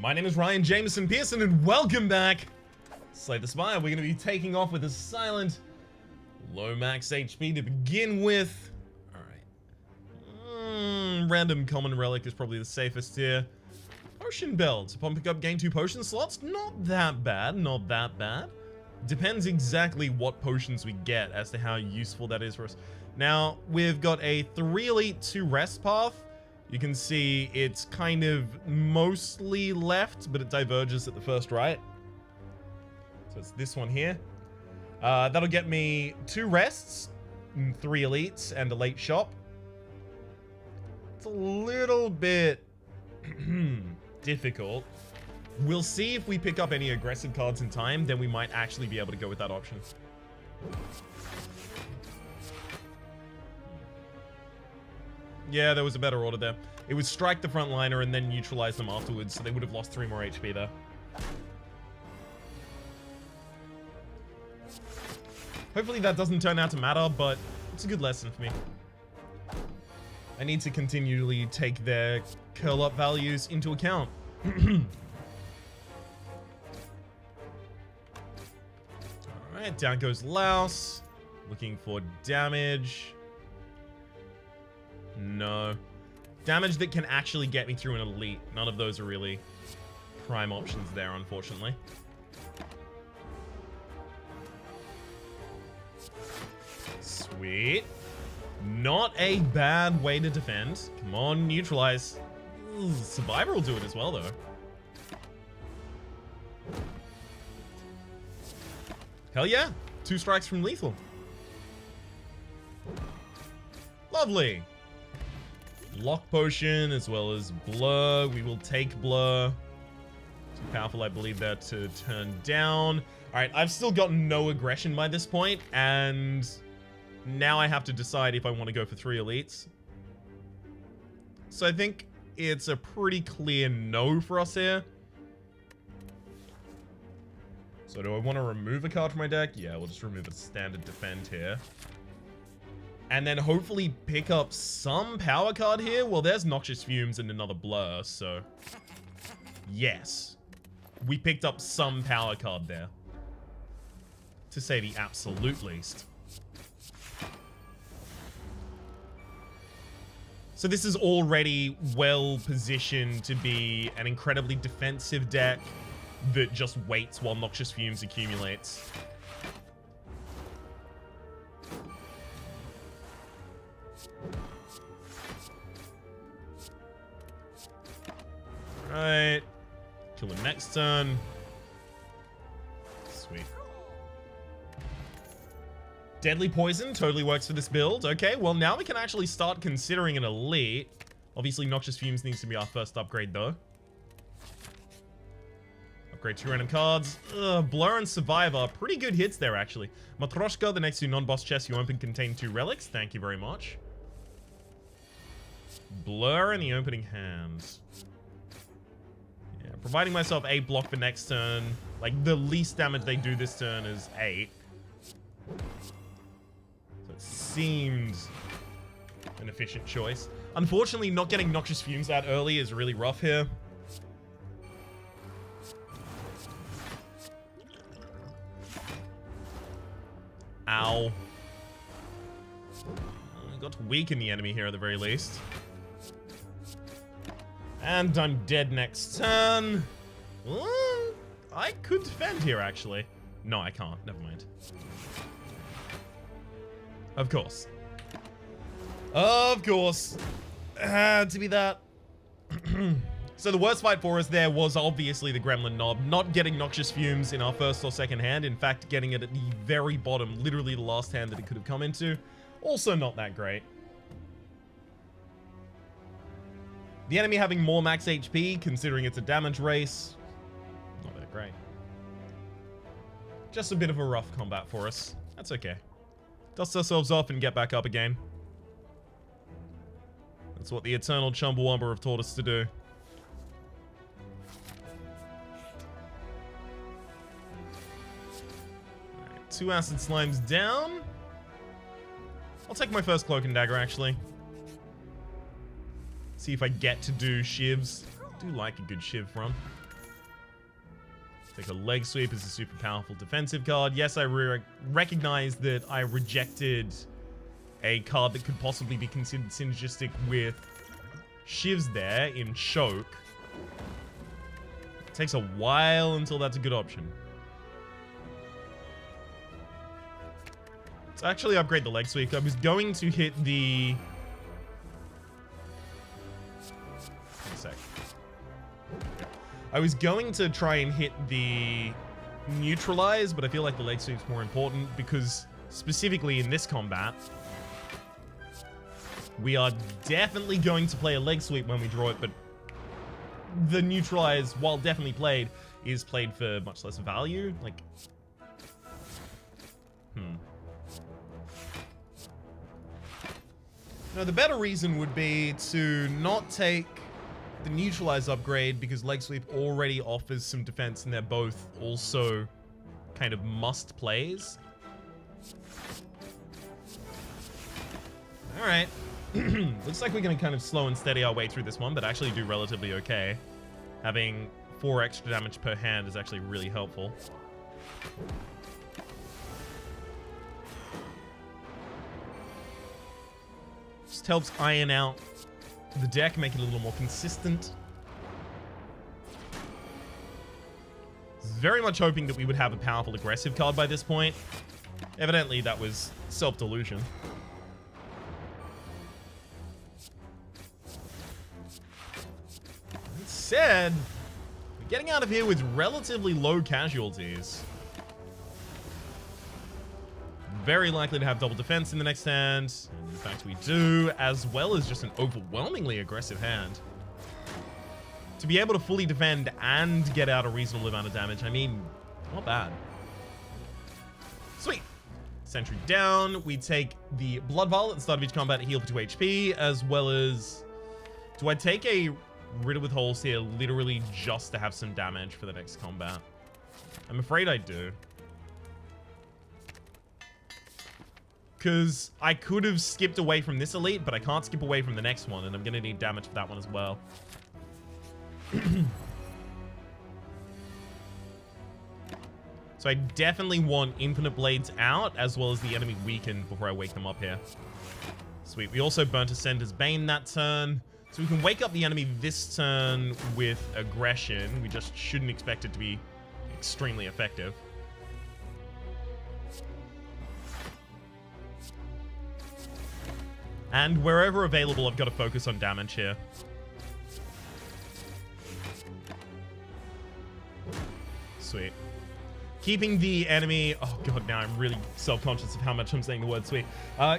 My name is Ryan Jameson Pearson, and welcome back. Slay the Spire. We're going to be taking off with a silent, low max HP to begin with. Alright. Random common relic is probably the safest here. Potion belt. Upon pickup, gain 2 potion slots. Not that bad, not that bad. Depends exactly what potions we get as to how useful that is for us. Now, we've got a 3 elite 2 rest path. You can see it's kind of mostly left, but it diverges at the first right. So it's this one here. That'll get me 2 rests, 3 elites, and a late shop. It's a little bit difficult. We'll see if we pick up any aggressive cards in time, then we might actually be able to go with that option. Yeah, there was a better order there. It would strike the frontliner and then neutralize them afterwards, so they would have lost 3 more HP there. Hopefully that doesn't turn out to matter, but it's a good lesson for me. I need to continually take their curl-up values into account. Alright, down goes Louse. Looking for damage. No. Damage that can actually get me through an elite. None of those are really prime options there, unfortunately. Sweet. Not a bad way to defend. Come on, neutralize. Ooh, Survivor will do it as well, though. Hell yeah. 2 strikes from lethal. Lovely. Lock potion as well as blur. We will take blur. Too powerful, I believe, there to turn down. Alright, I've still got no aggression by this point, and now I have to decide if I want to go for 3 elites. So I think it's a pretty clear no for us here. So do I want to remove a card from my deck? Yeah, we'll just remove a standard defend here. And then hopefully pick up some power card here. Well, there's Noxious Fumes and another blur, so yes. We picked up some power card there. To say the absolute least. So this is already well positioned to be an incredibly defensive deck that just waits while Noxious Fumes accumulates. Right. Kill him next turn. Sweet. Deadly Poison totally works for this build. Okay, well now we can actually start considering an elite. Obviously, Noxious Fumes needs to be our first upgrade, though. Upgrade 2 random cards. Blur and Survivor. Pretty good hits there, actually. Matroshka, the next 2 non-boss chests you open contain 2 relics. Thank you very much. Blur in the opening hands. Yeah, providing myself 8 block for next turn. Like, the least damage they do this turn is 8. So it seemed an efficient choice. Unfortunately, not getting Noxious Fumes out early is really rough here. Ow. I got to weaken the enemy here at the very least. And I'm dead next turn. I could defend here, actually. No, I can't. Never mind. Of course. Of course. Had to be that. So the worst fight for us there was obviously the Gremlin Knob. Not getting Noxious Fumes in our first or second hand. In fact, getting it at the very bottom. Literally the last hand that it could have come into. Also not that great. The enemy having more max HP, considering it's a damage race. Not that great. Just a bit of a rough combat for us. That's okay. Dust ourselves off and get back up again. That's what the eternal Chumbawamba have taught us to do. Alright, 2 Acid Slimes down. I'll take my first Cloak and Dagger, actually. See if I get to do shivs. I do like a good shiv run. Take a leg sweep as a super powerful defensive card. Yes, I recognize that I rejected a card that could possibly be considered synergistic with Shivs there in Choke. It takes a while until that's a good option. Let's actually upgrade the leg sweep. I was going to hit the... One sec. I was going to try and hit the neutralize, but I feel like the leg sweep's more important because specifically in this combat, we are definitely going to play a leg sweep when we draw it, but the neutralize, while definitely played, is played for much less value. Like, No, the better reason would be to not take the neutralize upgrade because leg sweep already offers some defense and they're both also kind of must plays. All right. Looks like we're going to kind of slow and steady our way through this one, but actually do relatively okay. Having 4 extra damage per hand is actually really helpful. Just helps iron out the deck, make it a little more consistent. Very much hoping that we would have a powerful aggressive card by this point. Evidently, that was self-delusion. That said, we're getting out of here with relatively low casualties. Very likely to have double defense in the next hand. And in fact, we do, as well as just an overwhelmingly aggressive hand. To be able to fully defend and get out a reasonable amount of damage, I mean, not bad. Sweet. Sentry down. We take the Blood Vial at the start of each combat to heal for 2 HP, as well as... Do I take a Riddle with Holes here literally just to have some damage for the next combat? I'm afraid I do. Because I could have skipped away from this elite, but I can't skip away from the next one, and I'm going to need damage for that one as well. So I definitely want Infinite Blades out, as well as the enemy weakened before I wake them up here. Sweet. We also burnt Ascender's Bane that turn. So we can wake up the enemy this turn with aggression. We just shouldn't expect it to be extremely effective. And wherever available, I've got to focus on damage here. Sweet. Keeping the enemy... Oh god, now I'm really self-conscious of how much I'm saying the word sweet.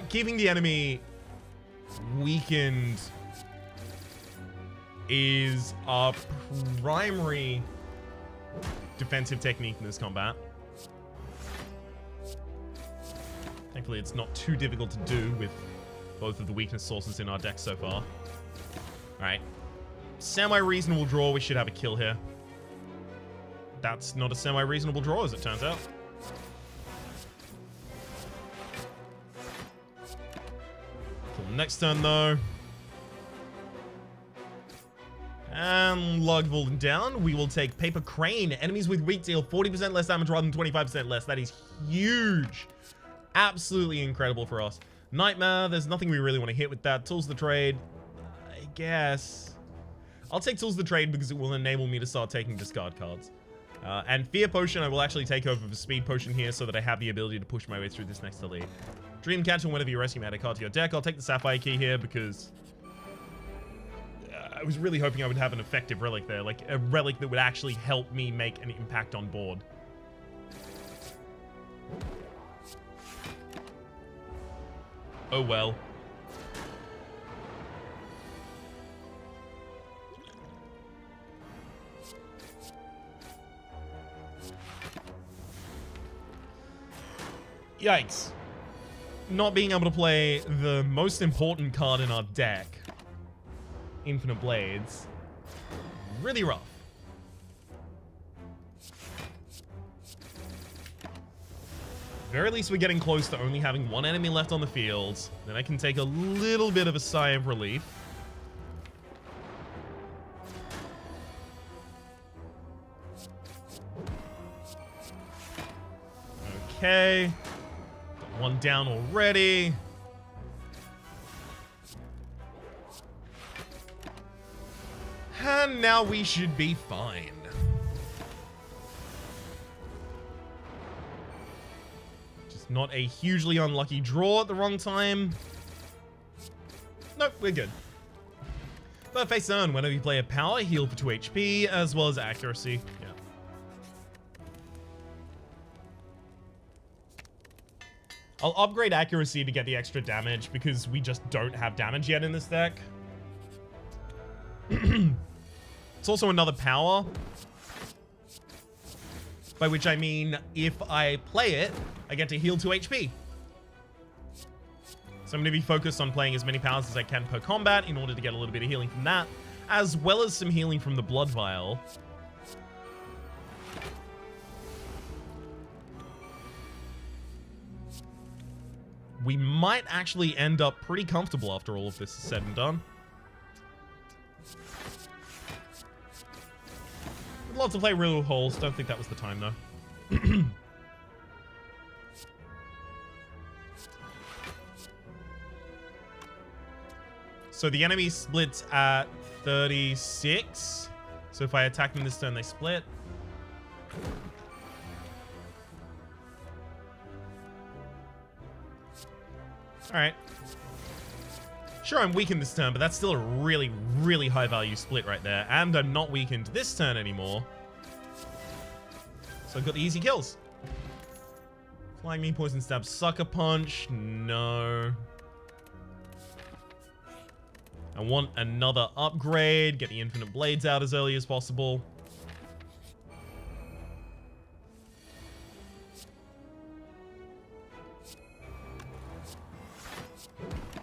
Keeping the enemy weakened is our primary defensive technique in this combat. Thankfully, it's not too difficult to do with both of the weakness sources in our deck so far. Alright. Semi-reasonable draw. We should have a kill here. That's not a semi-reasonable draw, as it turns out. Kill next turn, though. And Lugvold down. We will take Paper Crane. Enemies with weak deal 40% less damage rather than 25% less. That is huge. Absolutely incredible for us. Nightmare, there's nothing we really want to hit with that. Tools of the Trade, I guess. I'll take Tools of the Trade because it will enable me to start taking discard cards. And Fear Potion, I will actually take over for Speed Potion here so that I have the ability to push my way through this next elite. Dreamcatcher, whenever you rescue, add a card to your deck. I'll take the Sapphire Key here because I was really hoping I would have an effective relic there. Like a relic that would actually help me make an impact on board. Oh well. Yikes. Not being able to play the most important card in our deck, Infinite Blades, really rough. Very least we're getting close to only having 1 enemy left on the field. Then I can take a little bit of a sigh of relief. Okay. Got one down already. And now we should be fine. Just not a hugely unlucky draw at the wrong time. Nope, we're good. But face down, whenever you play a power, heal for 2 HP, as well as accuracy. Yeah. I'll upgrade accuracy to get the extra damage, because we just don't have damage yet in this deck. It's also another power. By which I mean, if I play it, I get to heal 2 HP. So I'm going to be focused on playing as many powers as I can per combat in order to get a little bit of healing from that, as well as some healing from the Blood Vial. We might actually end up pretty comfortable after all of this is said and done. I'd love to play Riddle Holes. Don't think that was the time, though. So the enemy splits at 36. So if I attack them this turn, they split. Alright. Sure, I'm weakened this turn, but that's still a really, really high value split right there. And I'm not weakened this turn anymore. So I've got the easy kills. Flying Me, Poison Stab, Sucker Punch. No. I want another upgrade. Get the Infinite Blades out as early as possible.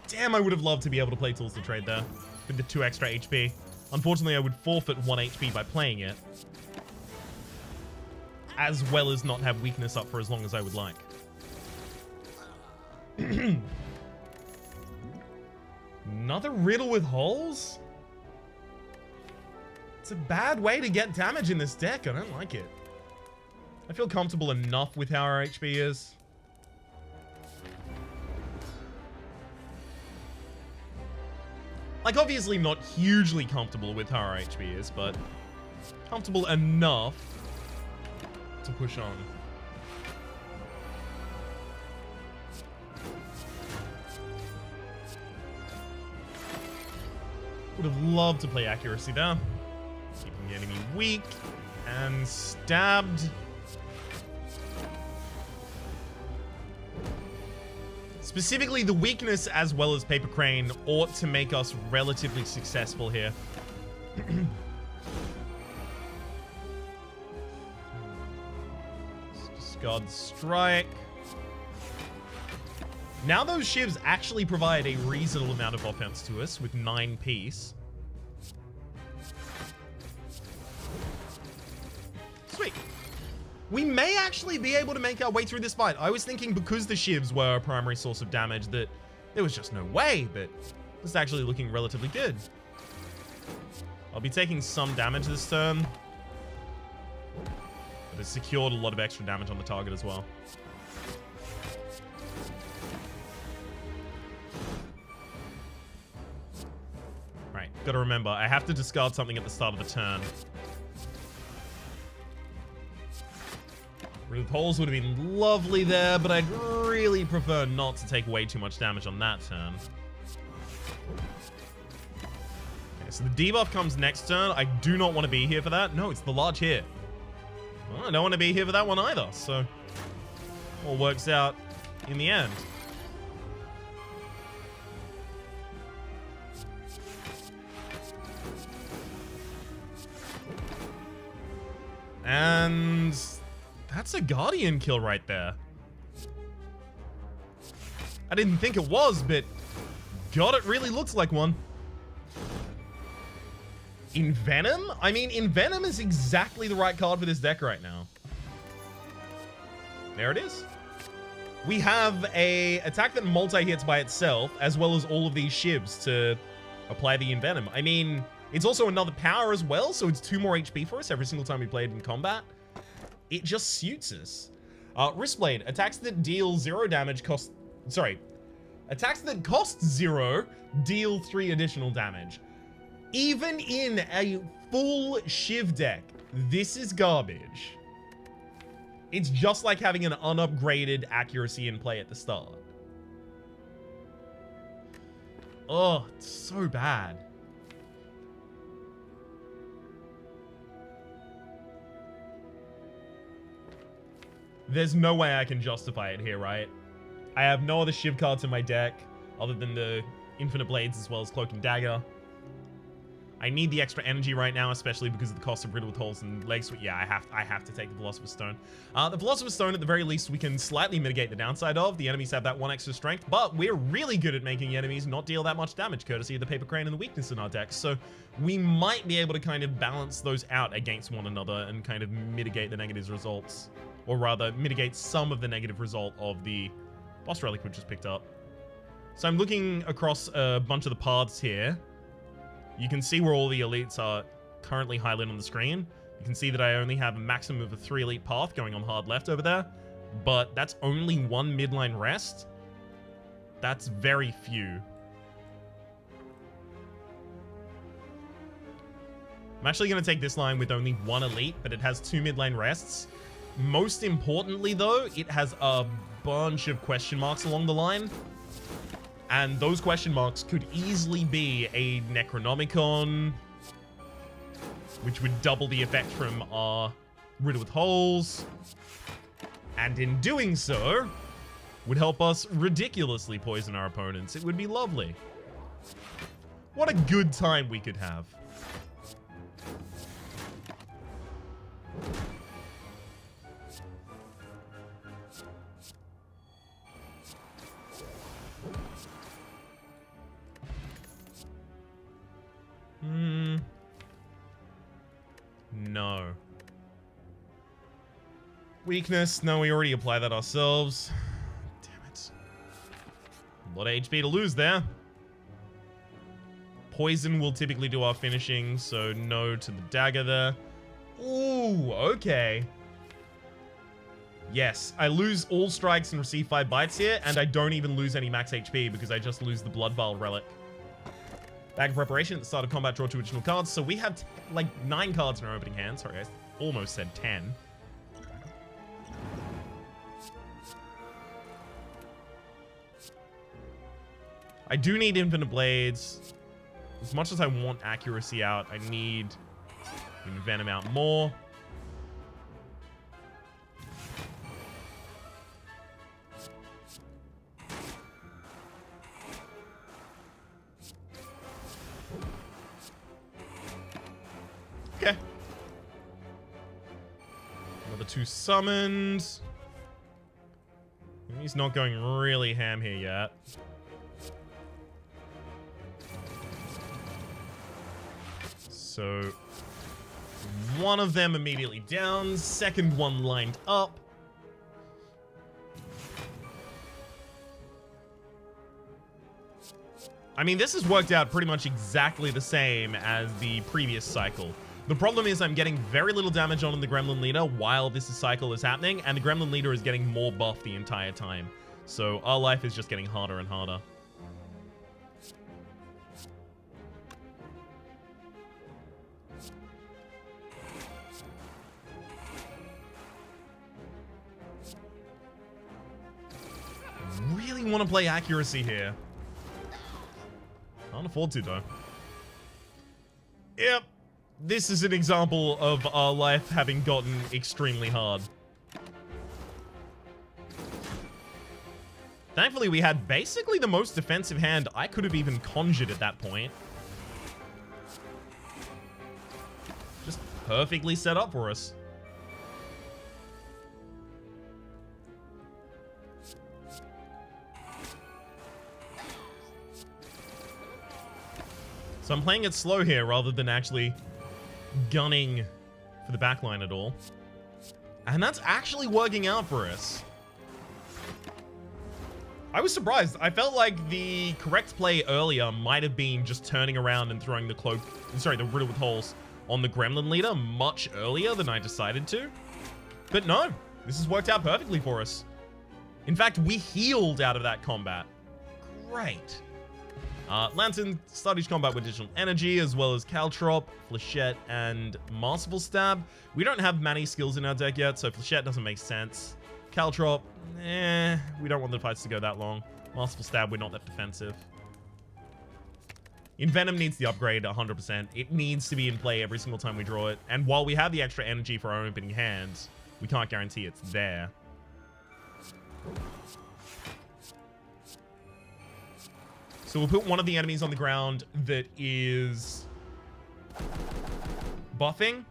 Damn, I would have loved to be able to play Tools to Trade there with the 2 extra HP. Unfortunately, I would forfeit 1 HP by playing it, as well as not have weakness up for as long as I would like. Another riddle with holes? It's a bad way to get damage in this deck. I don't like it. I feel comfortable enough with how our HP is. Like, obviously not hugely comfortable with how our HP is, but comfortable enough to push on. Would have loved to play accuracy there. Keeping the enemy weak and stabbed. Specifically, the weakness as well as Paper Crane ought to make us relatively successful here. Discard Strike. Now those shivs actually provide a reasonable amount of offense to us with 9 piece. Sweet. We may actually be able to make our way through this fight. I was thinking because the shivs were a primary source of damage that there was just no way, but it's actually looking relatively good. I'll be taking some damage this turn, but it's secured a lot of extra damage on the target as well. Right, gotta remember, I have to discard something at the start of the turn. Riddle Holes would have been lovely there, but I'd really prefer not to take way too much damage on that turn. Okay, so the debuff comes next turn. I do not want to be here for that. No, it's the large hit. Well, I don't want to be here for that one either, so all works out in the end. And that's a Guardian kill right there. I didn't think it was, but God, it really looks like one. Envenom? I mean, Envenom is exactly the right card for this deck right now. There it is. We have a attack that multi-hits by itself, as well as all of these shivs to apply the Envenom. I mean, it's also another power as well, so it's 2 more HP for us every single time we play it in combat. It just suits us. Wristblade. Attacks that deal 0 damage cost... Sorry. Attacks that cost 0 deal 3 additional damage. Even in a full Shiv deck, this is garbage. It's just like having an unupgraded accuracy in play at the start. Oh, it's so bad. There's no way I can justify it here, right? I have no other Shiv cards in my deck other than the Infinite Blades as well as Cloak and Dagger. I need the extra energy right now, especially because of the cost of Riddle with Holes and Legs. Yeah, I have to take the Philosopher's Stone. The Philosopher's Stone, at the very least, we can slightly mitigate the downside of. The enemies have that 1 extra strength, but we're really good at making enemies not deal that much damage, courtesy of the Paper Crane and the weakness in our decks. So we might be able to kind of balance those out against one another and kind of mitigate the negative results. Or rather, mitigate some of the negative result of the boss relic we just picked up. So I'm looking across a bunch of the paths here. You can see where all the elites are currently highlighted on the screen. You can see that I only have a maximum of a 3 elite path going on hard left over there. But that's only 1 midline rest. That's very few. I'm actually going to take this line with only 1 elite, but it has 2 midline rests. Most importantly, though, it has a bunch of question marks along the line. And those question marks could easily be a Necronomicon, which would double the effect from our Riddle with Holes. And in doing so, would help us ridiculously poison our opponents. It would be lovely. What a good time we could have. No. Weakness. No, we already applied that ourselves. Damn it. A lot of HP to lose there. Poison will typically do our finishing, so no to the dagger there. Ooh, okay. Yes, I lose all strikes and receive 5 bites here, and I don't even lose any max HP because I just lose the Blood Vial relic. Bag of Preparation at the start of combat, draw 2 additional cards. So we have like 9 cards in our opening hand. Sorry, I almost said 10. I do need Infinite Blades. As much as I want accuracy out, I need Venom out more. Okay. Another 2 summoned. He's not going really ham here yet. So, one of them immediately down, second one lined up. I mean, this has worked out pretty much exactly the same as the previous cycle. The problem is I'm getting very little damage on the Gremlin Leader while this cycle is happening, and the Gremlin Leader is getting more buff the entire time. So our life is just getting harder and harder. Really want to play accuracy here. Can't afford to, though. Yep. This is an example of our life having gotten extremely hard. Thankfully, we had basically the most defensive hand I could have even conjured at that point. Just perfectly set up for us. So I'm playing it slow here rather than actually gunning for the backline at all. And that's actually working out for us. I was surprised. I felt like the correct play earlier might have been just turning around and throwing the cloak, sorry, the Riddle with Holes on the Gremlin Leader much earlier than I decided to. But no, This has worked out perfectly for us. In fact, we healed out of that combat. Great. Lantern started each combat with additional energy, as well as Caltrop, Flechette, and Masterful Stab. We don't have many skills in our deck yet, so Flechette doesn't make sense. Caltrop, we don't want the fights to go that long. Masterful Stab, we're not that defensive. Venom needs the upgrade 100%. It needs to be in play every single time we draw it. And while we have the extra energy for our opening hands, we can't guarantee it's there. So we'll put one of the enemies on the ground that is buffing,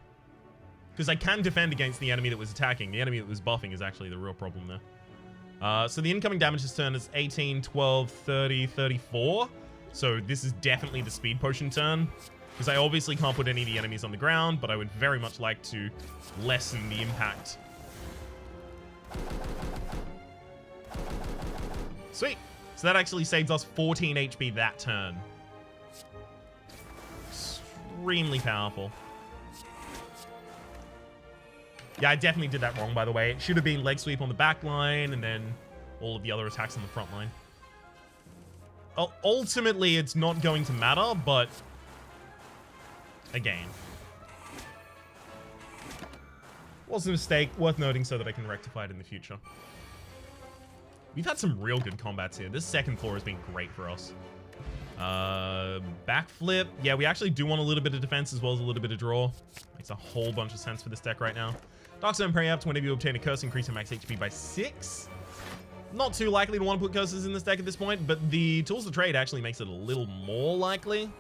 because I can defend against the enemy that was attacking. The enemy that was buffing is actually the real problem there. So the incoming damage this turn is 18, 12, 30, 34. So this is definitely the speed potion turn, because I obviously can't put any of the enemies on the ground, but I would very much like to lessen the impact. Sweet. So that actually saves us 14 HP that turn. Extremely powerful. Yeah, I definitely did that wrong, by the way. It should have been leg sweep on the back line and then all of the other attacks on the front line. Ultimately, it's not going to matter, but again, was a mistake, worth noting so that I can rectify it in the future. We've had some real good combats here. This second floor has been great for us. Backflip. Yeah, we actually do want a little bit of defense as well as a little bit of draw. Makes a whole bunch of sense for this deck right now. Dark Zone Preempt. Whenever you obtain a curse, increase your max HP by 6. Not too likely to want to put curses in this deck at this point, but the Tools of Trade actually makes it a little more likely.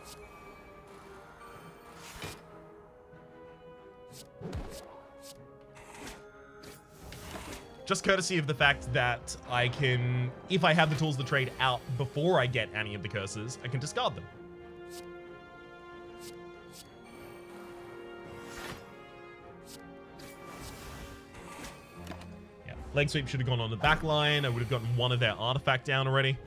Just courtesy of the fact that I can, if I have the Tools of the Trade out before I get any of the curses, I can discard them. Yeah, Leg Sweep should have gone on the back line. I would have gotten one of their artifact down already.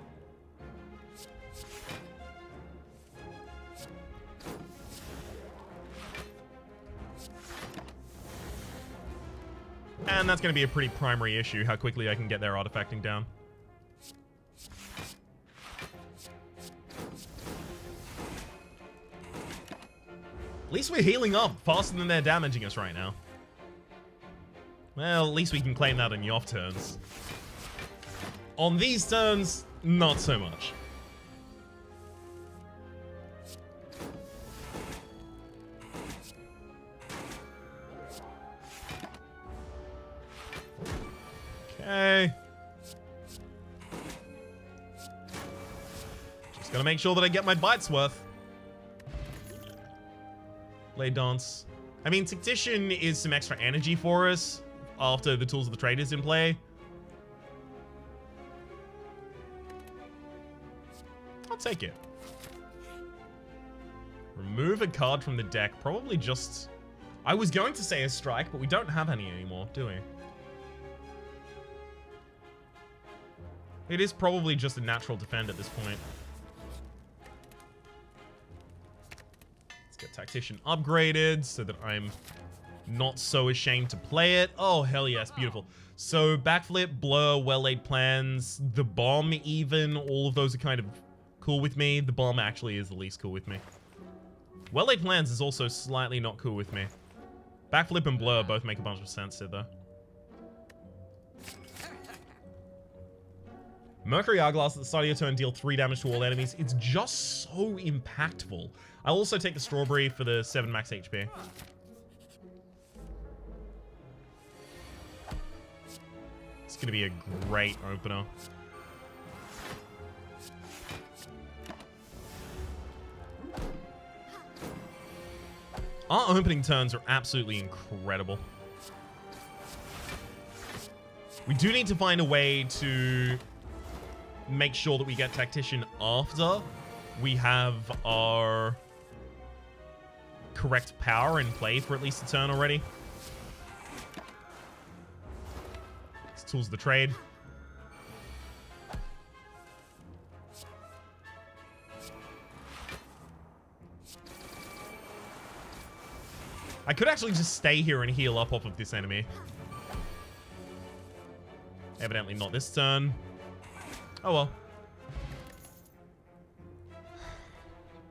And that's going to be a pretty primary issue, how quickly I can get their artifacting down. At least we're healing up faster than they're damaging us right now. Well, at least we can claim that on the off turns. On these turns, not so much. Okay. Just gotta make sure that I get my bites worth. Blade Dance. I mean, Tactician is some extra energy for us after the Tools of the Trade is in play. I'll take it. Remove a card from the deck. Probably just... I was going to say a strike, but we don't have any anymore, do we? It is probably just a natural defend at this point. Let's get Tactician upgraded so that I'm not so ashamed to play it. Oh, hell yes, beautiful. So Backflip, Blur, Well-Laid Plans, the Bomb even, all of those are kind of cool with me. The Bomb actually is the least cool with me. Well-Laid Plans is also slightly not cool with me. Backflip and Blur both make a bunch of sense here, though. Mercury Hourglass at the start of your turn, deal 3 damage to all enemies. It's just so impactful. I'll also take the Strawberry for the 7 max HP. It's going to be a great opener. Our opening turns are absolutely incredible. We do need to find a way to make sure that we get Tactician after we have our correct power in play for at least a turn already. It's Tools of the Trade. I could actually just stay here and heal up off of this enemy. Evidently not this turn. Oh well.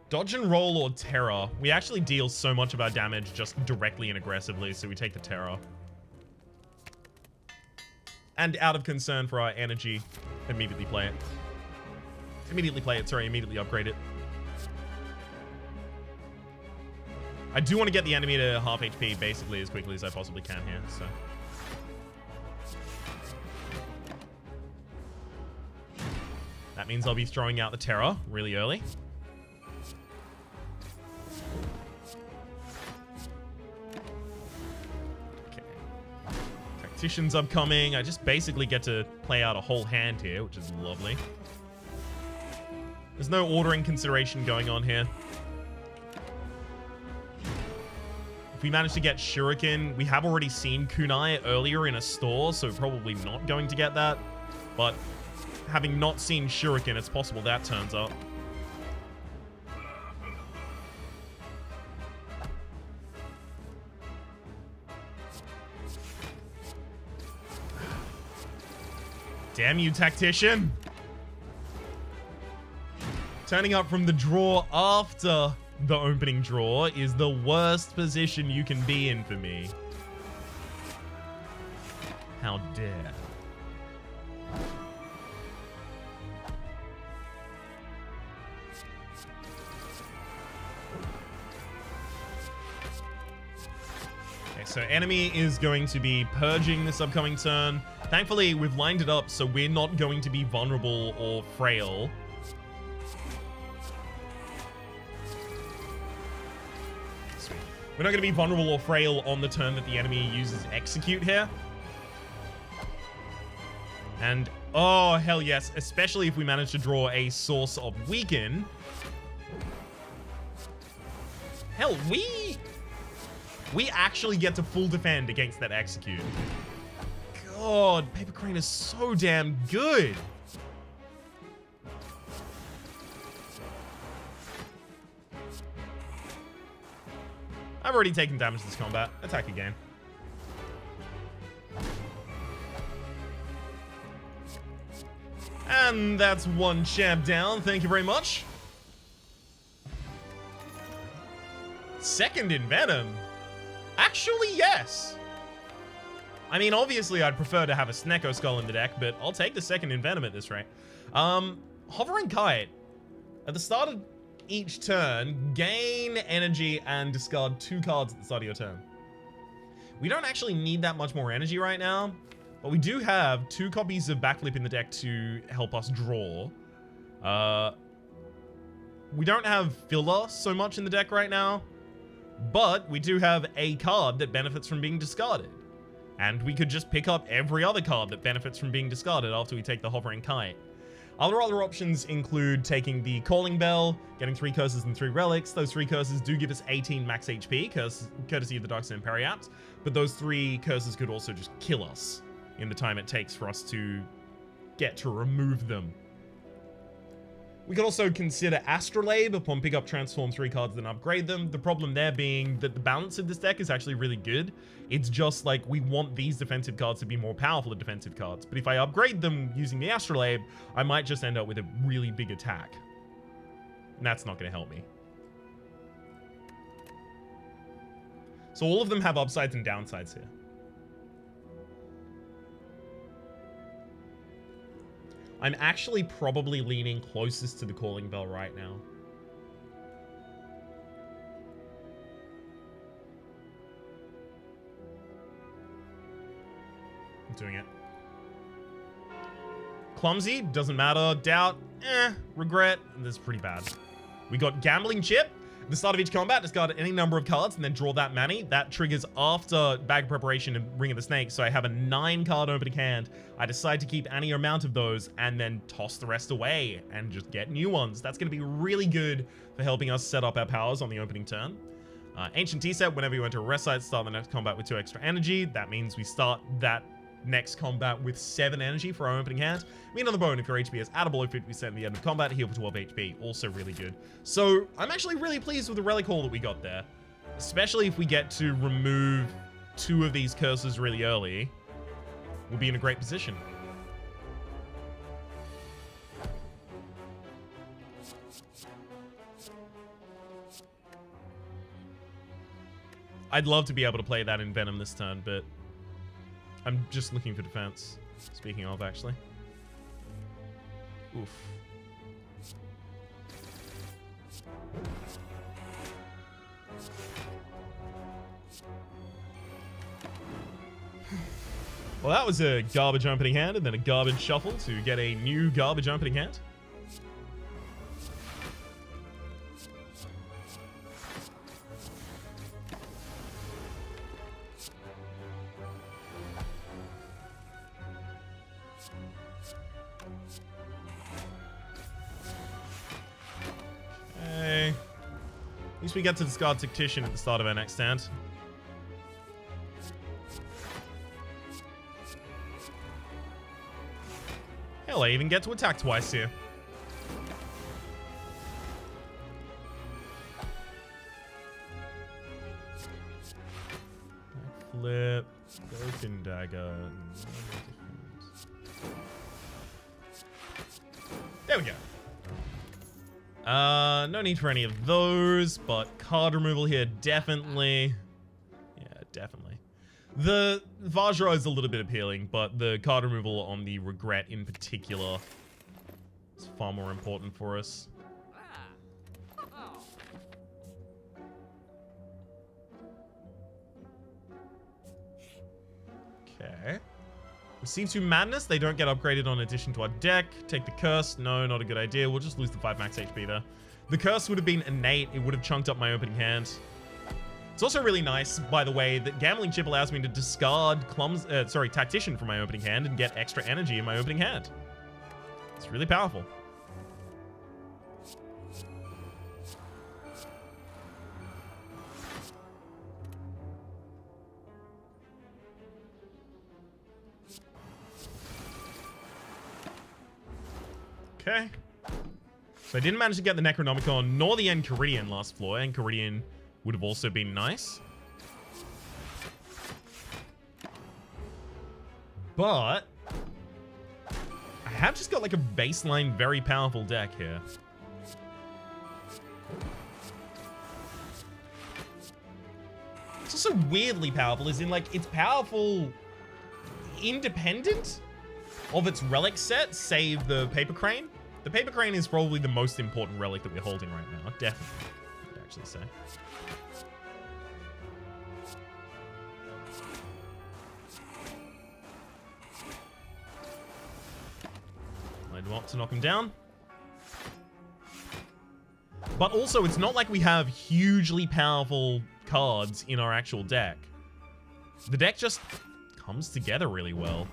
Dodge and roll or terror. We actually deal so much of our damage just directly and aggressively, so we take the terror. And out of concern for our energy, immediately play it. Immediately upgrade it. I do want to get the enemy to half HP basically as quickly as I possibly can here, so. That means I'll be throwing out the terror really early. Okay. Tactician's upcoming. I just basically get to play out a whole hand here, which is lovely. There's no ordering consideration going on here. If we manage to get Shuriken, we have already seen Kunai earlier in a store, so probably not going to get that. But having not seen Shuriken, it's possible that turns up. Damn you, Tactician! Turning up from the draw after the opening draw is the worst position you can be in for me. How dare. Okay, so enemy is going to be purging this upcoming turn. Thankfully, we've lined it up so we're not going to be vulnerable or frail. We're not going to be vulnerable or frail on the turn that the enemy uses execute here. And, oh, hell yes. Especially if we manage to draw a source of weaken. Hell, we actually get to full defend against that execute. God, Paper Crane is so damn good. I've already taken damage this combat. Attack again. And that's one champ down. Thank you very much. Second in Venom. Actually, yes. I mean, obviously, I'd prefer to have a Snecko Skull in the deck, but I'll take the second in Venom at this rate. Hovering Kite. At the start of each turn, gain energy and discard 2 cards at the start of your turn. We don't actually need that much more energy right now, but we do have 2 copies of Backflip in the deck to help us draw. We don't have filler so much in the deck right now, but we do have a card that benefits from being discarded. And we could just pick up every other card that benefits from being discarded after we take the Hovering Kite. Other options include taking the Calling Bell, getting 3 curses and 3 relics. Those 3 curses do give us 18 max HP, courtesy of the Darkstone Periapt, but those 3 curses could also just kill us in the time it takes for us to get to remove them. We could also consider Astrolabe upon pickup, transform 3 cards, then upgrade them. The problem there being that the balance of this deck is actually really good. It's just like we want these defensive cards to be more powerful than defensive cards. But if I upgrade them using the Astrolabe, I might just end up with a really big attack. And that's not going to help me. So all of them have upsides and downsides here. I'm actually probably leaning closest to the Calling Bell right now. I'm doing it. Clumsy, doesn't matter. Doubt, regret, this is pretty bad. We got Gambling Chip. At the start of each combat, discard any number of cards and then draw that many. That triggers after Bag Preparation and Ring of the Snake, so I have a 9-card opening hand. I decide to keep any amount of those and then toss the rest away and just get new ones. That's going to be really good for helping us set up our powers on the opening turn. Ancient T-Set, whenever you enter a rest site, start the next combat with 2 extra energy. That means we start that next combat with 7 energy for our opening hand. Mean on the bone, if your HP is at or below 50% at the end of combat, heal for 12 HP. Also really good. So I'm actually really pleased with the Relic Haul that we got there. Especially if we get to remove 2 of these curses really early. We'll be in a great position. I'd love to be able to play that in Venom this turn, but I'm just looking for defense. Speaking of, actually. Oof. Well, that was a garbage opening hand and then a garbage shuffle to get a new garbage opening hand. Okay. At least we get to discard Tactician at the start of our next hand. Hell, I even get to attack twice here. Flip, broken dagger. There we go. No need for any of those, but card removal here, definitely. Yeah, definitely. The Vajra is a little bit appealing, but the card removal on the Regret in particular is far more important for us. Okay. Receive 2 Madness. They don't get upgraded on addition to our deck. Take the Curse. No, not a good idea. We'll just lose the 5 max HP there. The Curse would have been innate. It would have chunked up my opening hand. It's also really nice, by the way, that Gambling Chip allows me to discard Tactician from my opening hand and get extra energy in my opening hand. It's really powerful. Okay. So I didn't manage to get the Necronomicon nor the Enchiridion last floor. Enchiridion would have also been nice. But I have just got like a baseline very powerful deck here. It's also weirdly powerful, as in like it's powerful independent of its relic set, save the Paper Crane. The Paper Crane is probably the most important relic that we're holding right now. Definitely, I'd actually say. I'd want to knock him down. But also, it's not like we have hugely powerful cards in our actual deck. The deck just comes together really well.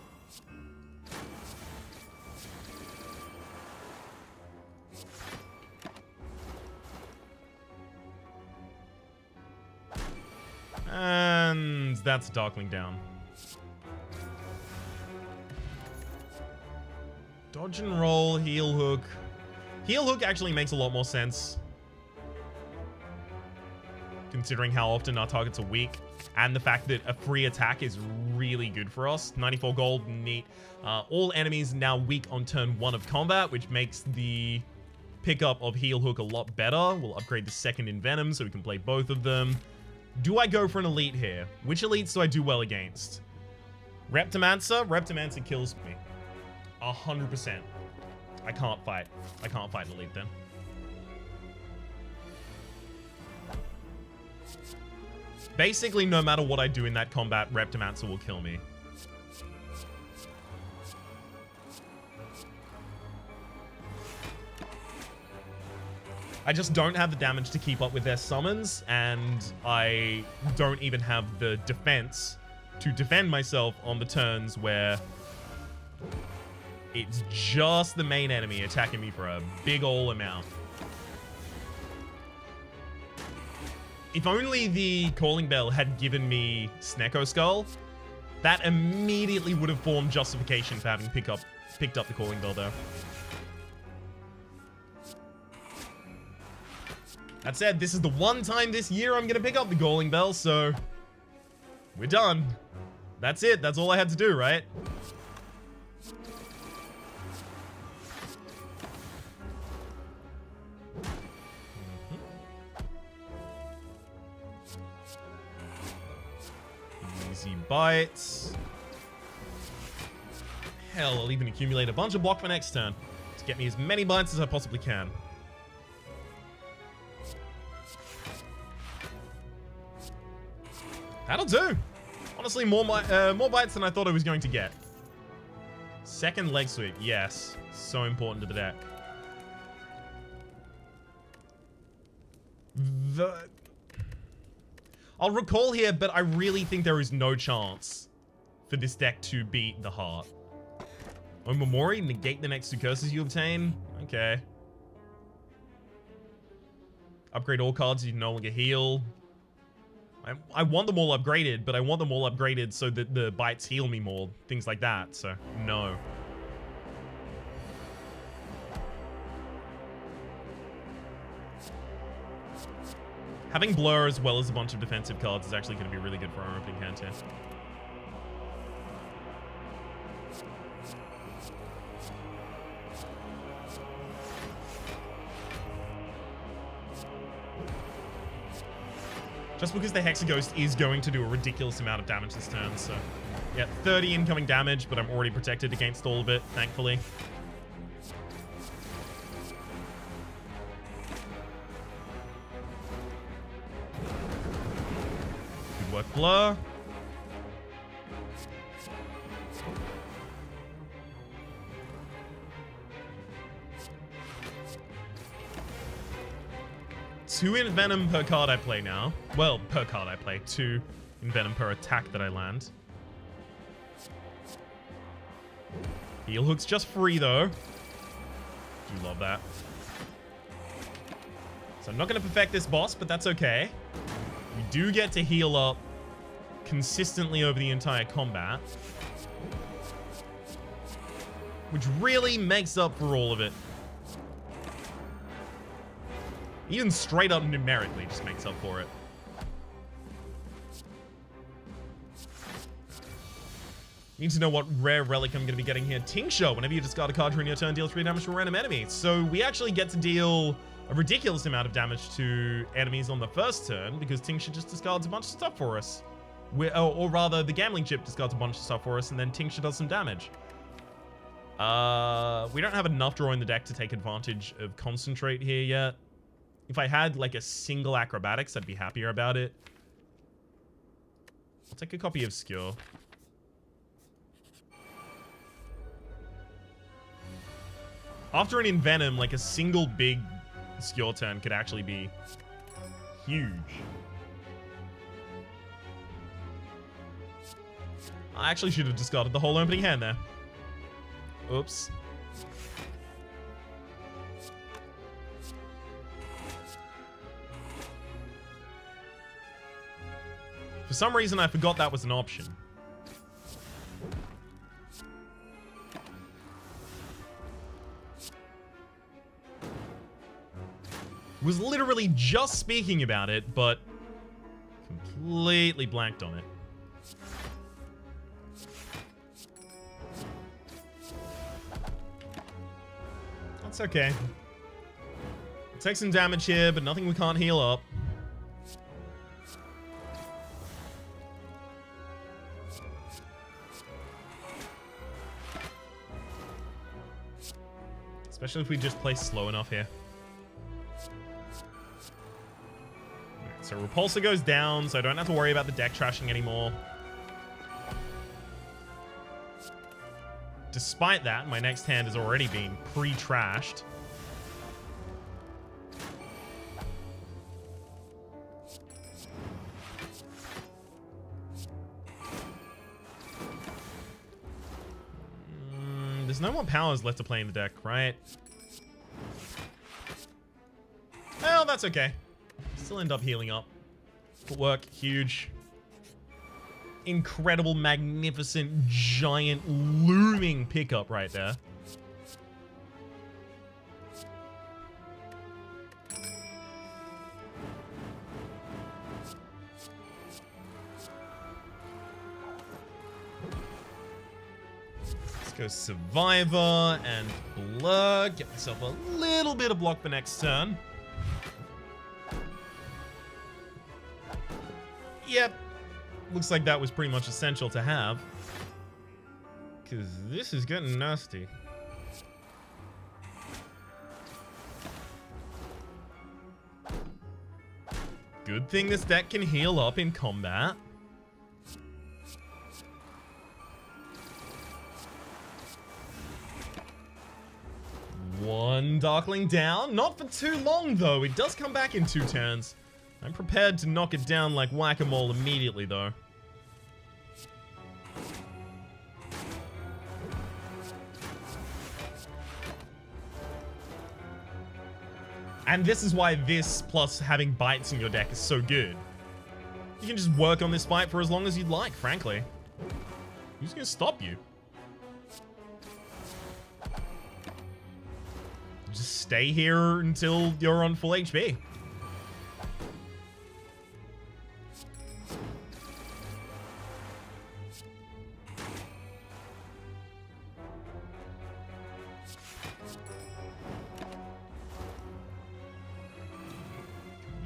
And that's Darkling down. Dodge and roll, heel hook. Heel hook actually makes a lot more sense, considering how often our targets are weak, and the fact that a free attack is really good for us. 94 gold, neat. All enemies now weak on turn 1 of combat, which makes the pickup of heel hook a lot better. We'll upgrade the second in Venom so we can play both of them. Do I go for an elite here? Which elites do I do well against? Reptimancer? Reptimancer kills me. 100%. I can't fight. I can't fight an elite then. Basically, no matter what I do in that combat, Reptimancer will kill me. I just don't have the damage to keep up with their summons, and I don't even have the defense to defend myself on the turns where it's just the main enemy attacking me for a big ol' amount. If only the Calling Bell had given me Snecko Skull, that immediately would have formed justification for having picked up the Calling Bell though. That said, this is the one time this year I'm gonna pick up the Calling Bell, so we're done. That's it. That's all I had to do, right? Easy bites. Hell, I'll even accumulate a bunch of block for next turn to get me as many bites as I possibly can. That'll do. Honestly, more bites than I thought I was going to get. Second leg sweep, yes. So important to the deck. I'll recall here, but I really think there is no chance for this deck to beat the Heart. Omamori, negate the next 2 curses you obtain. Okay. Upgrade all cards you no longer heal. I want them all upgraded, but I want them all upgraded so that the bites heal me more. Things like that, so no. Having Blur as well as a bunch of defensive cards is actually going to be really good for our opening hand here. Just because the Hexaghost is going to do a ridiculous amount of damage this turn, so... Yeah, 30 incoming damage, but I'm already protected against all of it, thankfully. Good work, Blur. Two Envenom per card I play now. Well, per card I play. 2 Envenom per attack that I land. Heal Hook's just free, though. Do love that. So I'm not going to perfect this boss, but that's okay. We do get to heal up consistently over the entire combat. Which really makes up for all of it. Even straight up numerically just makes up for it. Need to know what rare relic I'm going to be getting here. Tincture. Whenever you discard a card during your turn, deal 3 damage to a random enemy. So we actually get to deal a ridiculous amount of damage to enemies on the first turn because Tincture just discards a bunch of stuff for us. Or rather, the Gambling Chip discards a bunch of stuff for us and then Tincture does some damage. We don't have enough draw in the deck to take advantage of Concentrate here yet. If I had like a single Acrobatics, I'd be happier about it. I'll take a copy of Skill. After an Envenom, like a single big Skill turn could actually be huge. I actually should have discarded the whole opening hand there. Oops. For some reason, I forgot that was an option. Was literally just speaking about it, but completely blanked on it. That's okay. We'll take some damage here, but nothing we can't heal up. Especially if we just play slow enough here. Alright, so Repulsor goes down, so I don't have to worry about the deck trashing anymore. Despite that, my next hand has already been pre-trashed. There's no more powers left to play in the deck, right? Well, that's okay. Still end up healing up. Footwork, huge. Incredible, magnificent, giant, looming pickup right there. Let's go Survivor and Blur. Get myself a little bit of block for next turn. Yep. Looks like that was pretty much essential to have. Because this is getting nasty. Good thing this deck can heal up in combat. One Darkling down. Not for too long, though. It does come back in 2 turns. I'm prepared to knock it down like whack-a-mole immediately, though. And this is why this, plus having bites in your deck, is so good. You can just work on this fight for as long as you'd like, frankly. Who's gonna stop you? Just stay here until you're on full HP.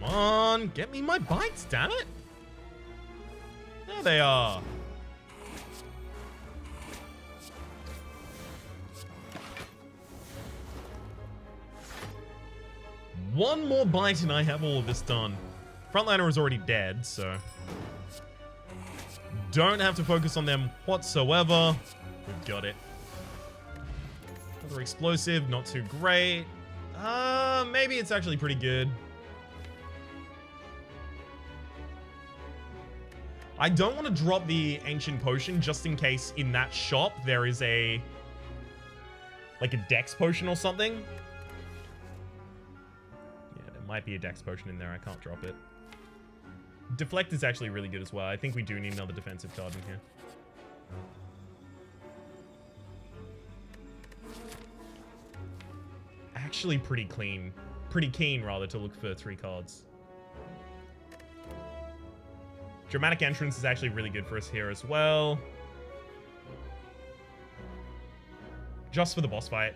Come on, get me my bites, damn it. There they are. One more bite and I have all of this done. Frontliner is already dead, so don't have to focus on them whatsoever. We've got it. Another explosive, not too great. Maybe it's actually pretty good. I don't want to drop the Ancient Potion just in case in that shop there is a like a Dex Potion or something. Might be a Dex Potion in there. I can't drop it. Deflect is actually really good as well. I think we do need another defensive card in here. Actually pretty clean. Pretty keen, rather, to look for 3 cards. Dramatic Entrance is actually really good for us here as well. Just for the boss fight.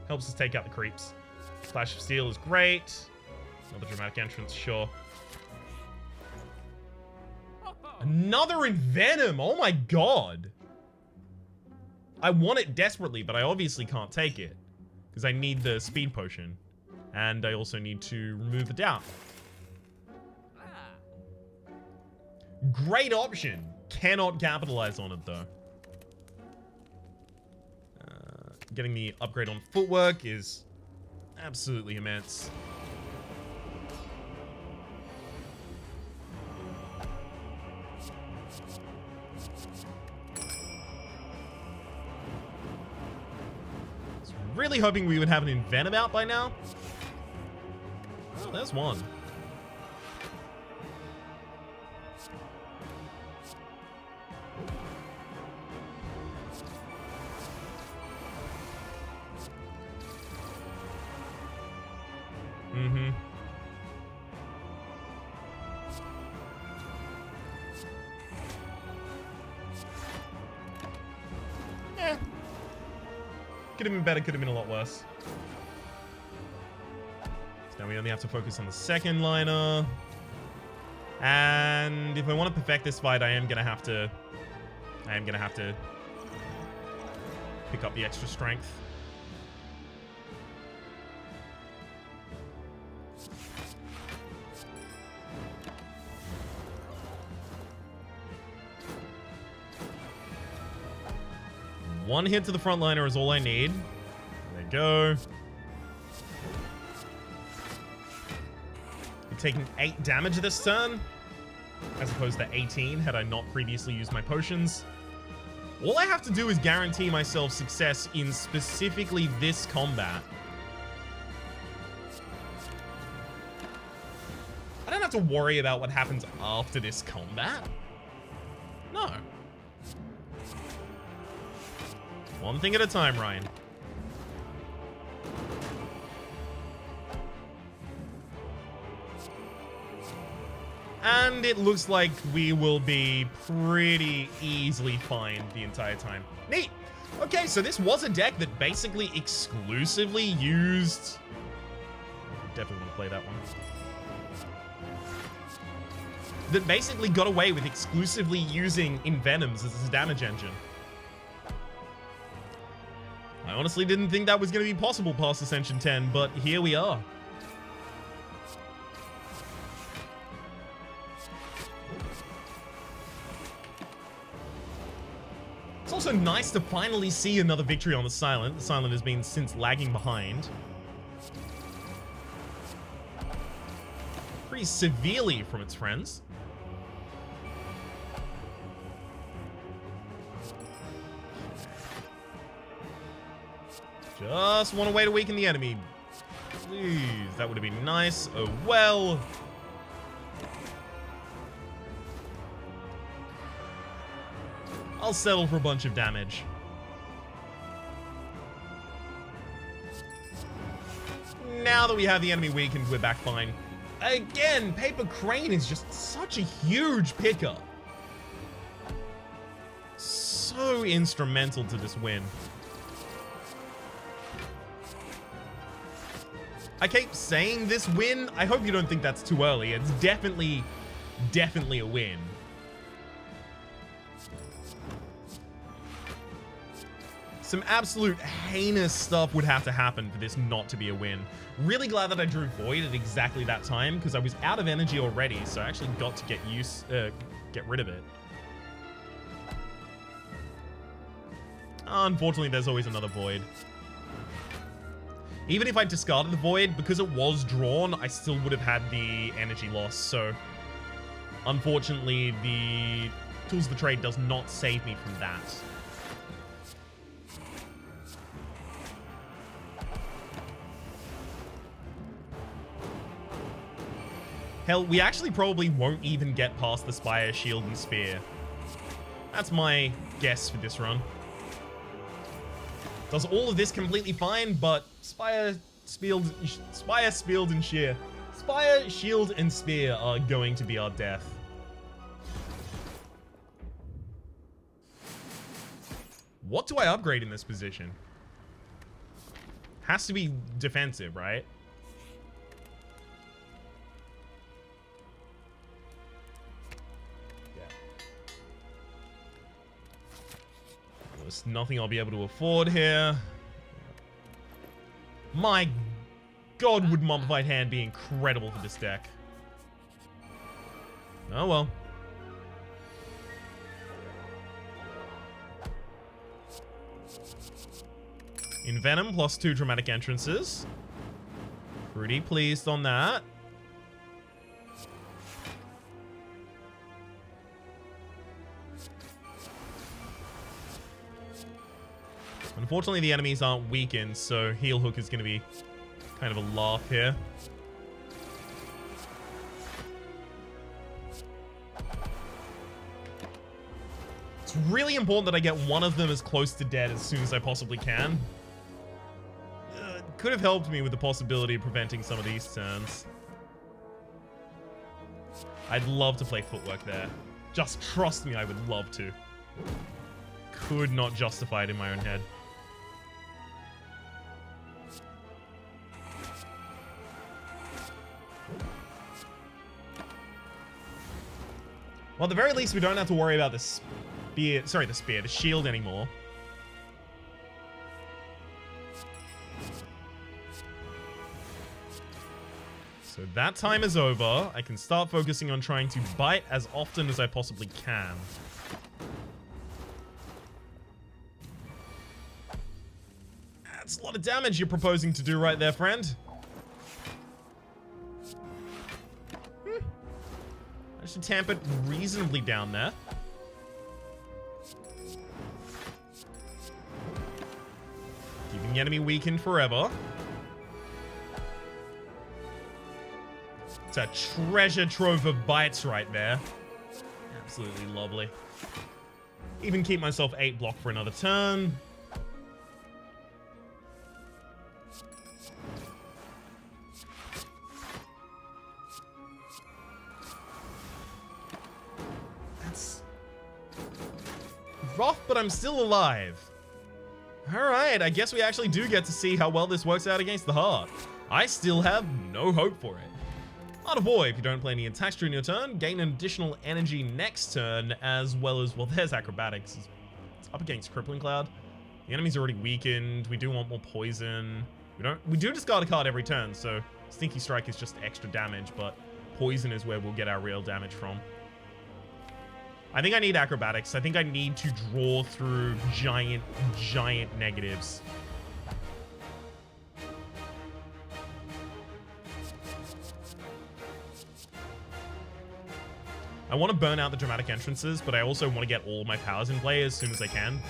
Helps us take out the creeps. Flash of Steel is great. Another Dramatic Entrance, sure. Another Envenom! Oh my god! I want it desperately, but I obviously can't take it. Because I need the Speed Potion. And I also need to remove the doubt. Great option. Cannot capitalize on it, though. Getting the upgrade on Footwork is absolutely immense. I was really hoping we would have an Envenom out by now. Oh, there's one. Mm-hmm. Yeah. Could have been better, could have been a lot worse. So now we only have to focus on the second liner. And if I want to perfect this fight, I am gonna have to pick up the extra strength. One hit to the frontliner is all I need. There we go. We've taken 8 damage this turn, as opposed to 18 had I not previously used my potions. All I have to do is guarantee myself success in specifically this combat. I don't have to worry about what happens after this combat. No. One thing at a time, Ryan. And it looks like we will be pretty easily fine the entire time. Neat! Okay, so this was a deck that basically exclusively used... Definitely want to play that one. that basically got away with exclusively using Venomous as his damage engine. I honestly didn't think that was going to be possible past Ascension 10, but here we are. It's also nice to finally see another victory on the Silent. The Silent has been since lagging behind pretty severely from its friends. Just want a way to weaken the enemy. Please, that would have been nice. Oh well. I'll settle for a bunch of damage. Now that we have the enemy weakened, we're back fine. Again, Paper Crane is just such a huge pickup. So instrumental to this win. I keep saying this win. I hope you don't think that's too early. It's definitely a win. Some absolute heinous stuff would have to happen for this not to be a win. Really glad that I drew Void at exactly that time, because I was out of energy already, so I actually got to get rid of it. Unfortunately, there's always another Void. Even if I discarded the Void, because it was drawn, I still would have had the energy loss, so unfortunately, the Tools of the Trade does not save me from that. Hell, we actually probably won't even get past the Spire, Shield, and Spear. That's my guess for this run. Does all of this completely fine, but Spire, Shield, and Spear. Spire, Shield, and Spear are going to be our death. What do I upgrade in this position? Has to be defensive, right? There's nothing I'll be able to afford here. My God, would Mummified Hand be incredible for this deck. Oh well. Envenom plus 2 dramatic entrances. Pretty pleased on that. Unfortunately, the enemies aren't weakened, so Heal Hook is going to be kind of a laugh here. It's really important that I get one of them as close to dead as soon as I possibly can. Could have helped me with the possibility of preventing some of these turns. I'd love to play Footwork there. Just trust me, I would love to. Could not justify it in my own head. Well, at the very least, we don't have to worry about the spear. Sorry, the shield anymore. So that time is over. I can start focusing on trying to bite as often as I possibly can. That's a lot of damage you're proposing to do right there, friend. I should tamp it reasonably down there. Keeping the enemy weakened forever. It's a treasure trove of bites right there. Absolutely lovely. Even keep myself 8 block for another turn. That's rough, but I'm still alive. Alright, I guess we actually do get to see how well this works out against the Heart. I still have no hope for it. Art of War, if you don't play any attacks during your turn, gain an additional energy next turn, as well as, well, there's Acrobatics. It's up against Crippling Cloud. The enemy's already weakened. We do want more poison. We do discard a card every turn, so Stinky Strike is just extra damage, but poison is where we'll get our real damage from. I think I need Acrobatics. I think I need to draw through giant negatives. I want to burn out the dramatic entrances, but I also want to get all my powers in play as soon as I can.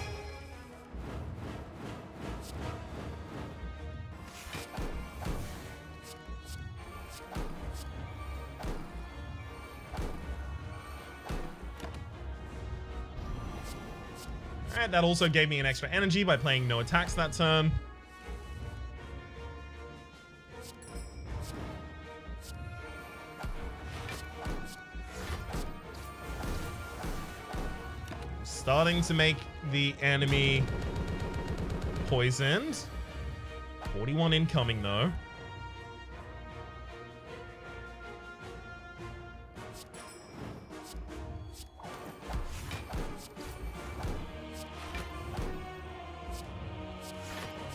Alright, that also gave me an extra energy by playing no attacks that turn. Starting to make the enemy poisoned. 41 incoming though.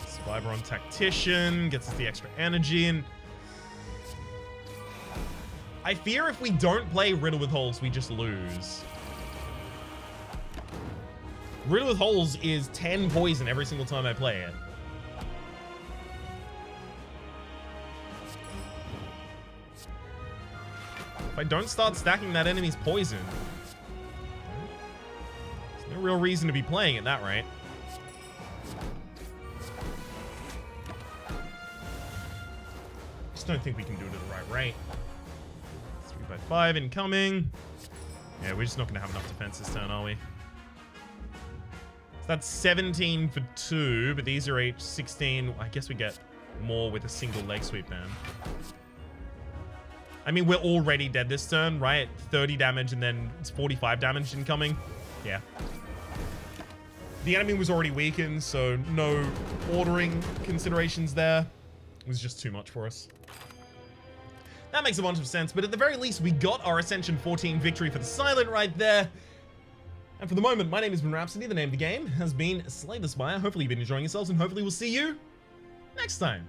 Spire on Tactician gets us the extra energy, and I fear if we don't play Riddle with Holes, we just lose. Riddle with Holes is 10 poison every single time I play it. If I don't start stacking that enemy's poison, there's no real reason to be playing at that rate. Just don't think we can do it at the right rate. 3x5 incoming. Yeah, we're just not going to have enough defense this turn, are we? That's 17 for 2, but these are each 16. I guess we get more with a single leg sweep, man. I mean, we're already dead this turn, right? 30 damage and then it's 45 damage incoming. Yeah. The enemy was already weakened, so no ordering considerations there. It was just too much for us. That makes a bunch of sense, but at the very least, we got our Ascension 14 victory for the Silent right there. And for the moment, my name has been Rhapsody. The name of the game has been Slay the Spire. Hopefully you've been enjoying yourselves, and hopefully we'll see you next time.